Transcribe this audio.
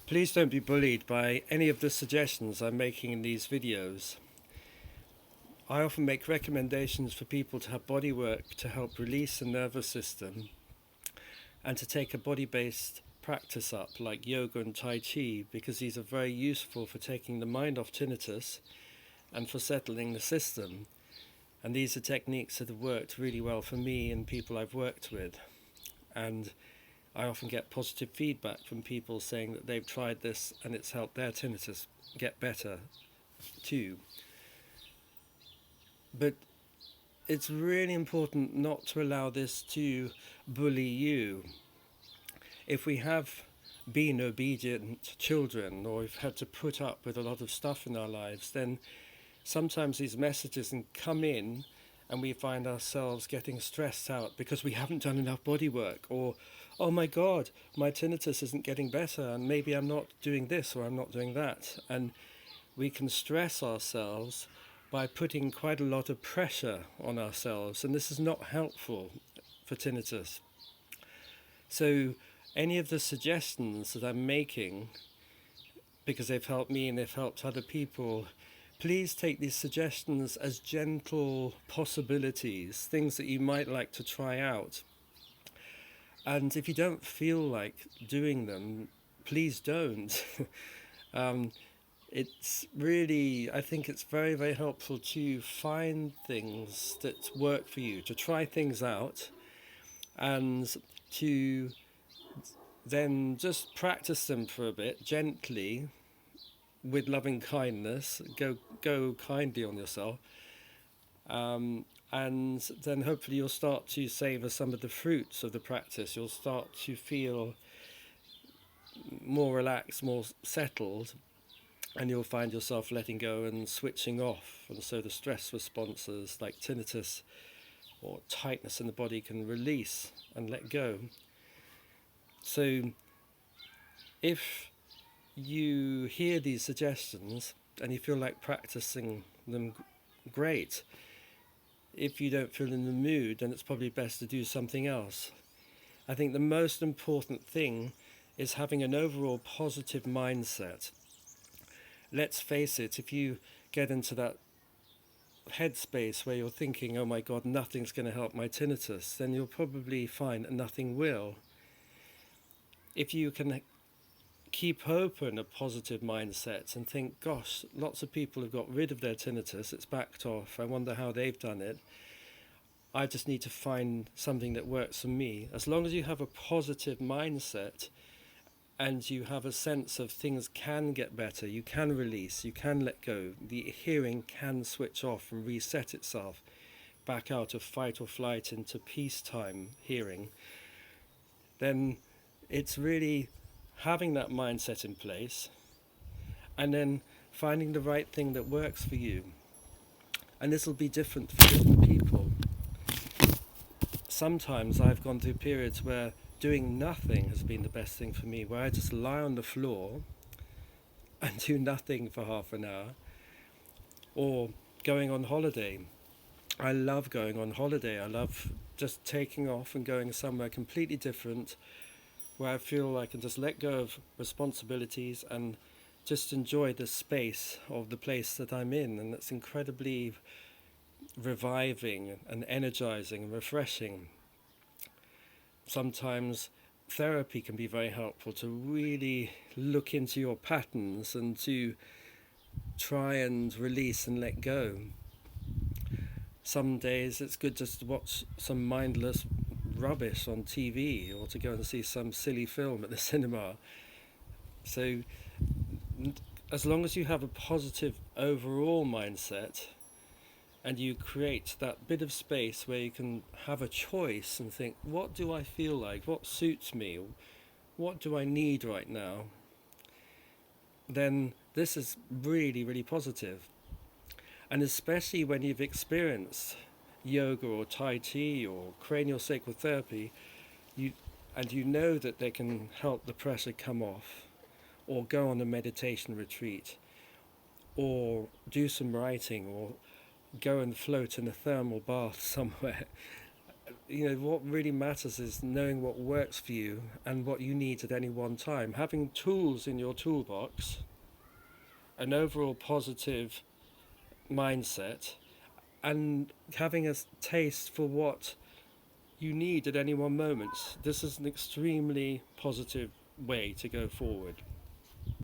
Please don't be bullied by any of the suggestions I'm making in these videos. I often make recommendations for people to have body work to help release the nervous system and to take a body-based practice up like yoga and Tai Chi, because these are very useful for taking the mind off tinnitus and for settling the system. And these are techniques that have worked really well for me and people I've worked with. And I often get positive feedback from people saying that they've tried this and it's helped their tinnitus get better too. But it's really important not to allow this to bully you. If we have been obedient children, or we've had to put up with a lot of stuff in our lives, then sometimes these messages can come in and we find ourselves getting stressed out because we haven't done enough body work, or oh my god, my tinnitus isn't getting better and maybe I'm not doing this or I'm not doing that. And we can stress ourselves by putting quite a lot of pressure on ourselves, and this is not helpful for tinnitus. So any of the suggestions that I'm making, because they've helped me and they've helped other people, please take these suggestions as gentle possibilities, things that you might like to try out. And if you don't feel like doing them, please don't. It's really, I think it's very, very helpful to find things that work for you, to try things out, and to then just practice them for a bit gently, with loving kindness. Go kindly on yourself, and then hopefully you'll start to savor some of the fruits of the practice. You'll start to feel more relaxed, more settled, and you'll find yourself letting go and switching off, and so the stress responses like tinnitus or tightness in the body can release and let go. So if you hear these suggestions and you feel like practicing them, great. If you don't feel in the mood, then it's probably best to do something else. I think the most important thing is having an overall positive mindset. Let's face it, if you get into that headspace where you're thinking, oh my god, nothing's going to help my tinnitus, then you'll probably find that nothing will. If you can keep open a positive mindset and think, gosh, lots of people have got rid of their tinnitus, it's backed off, I wonder how they've done it, I just need to find something that works for me. As long as you have a positive mindset and you have a sense of things can get better, you can release, you can let go, the hearing can switch off and reset itself back out of fight or flight into peacetime hearing, then it's really having that mindset in place and then finding the right thing that works for you. And this will be different for different people. Sometimes I've gone through periods where doing nothing has been the best thing for me, where I just lie on the floor and do nothing for half an hour, or going on holiday. I love going on holiday. I love just taking off and going somewhere completely different, where I feel I can just let go of responsibilities and just enjoy the space of the place that I'm in. And it's incredibly reviving and energizing and refreshing. Sometimes therapy can be very helpful to really look into your patterns and to try and release and let go. Some days it's good just to watch some mindless rubbish on TV, or to go and see some silly film at the cinema. So as long as you have a positive overall mindset and you create that bit of space where you can have a choice and think, what do I feel like, what suits me, what do I need right now, then this is really, really positive. And especially when you've experienced yoga or Tai Chi or cranial sacral therapy, you know that they can help the pressure come off, or go on a meditation retreat, or do some writing, or go and float in a thermal bath somewhere. what really matters is knowing what works for you and what you need at any one time. Having tools in your toolbox, an overall positive mindset, and having a taste for what you need at any one moment. This is an extremely positive way to go forward.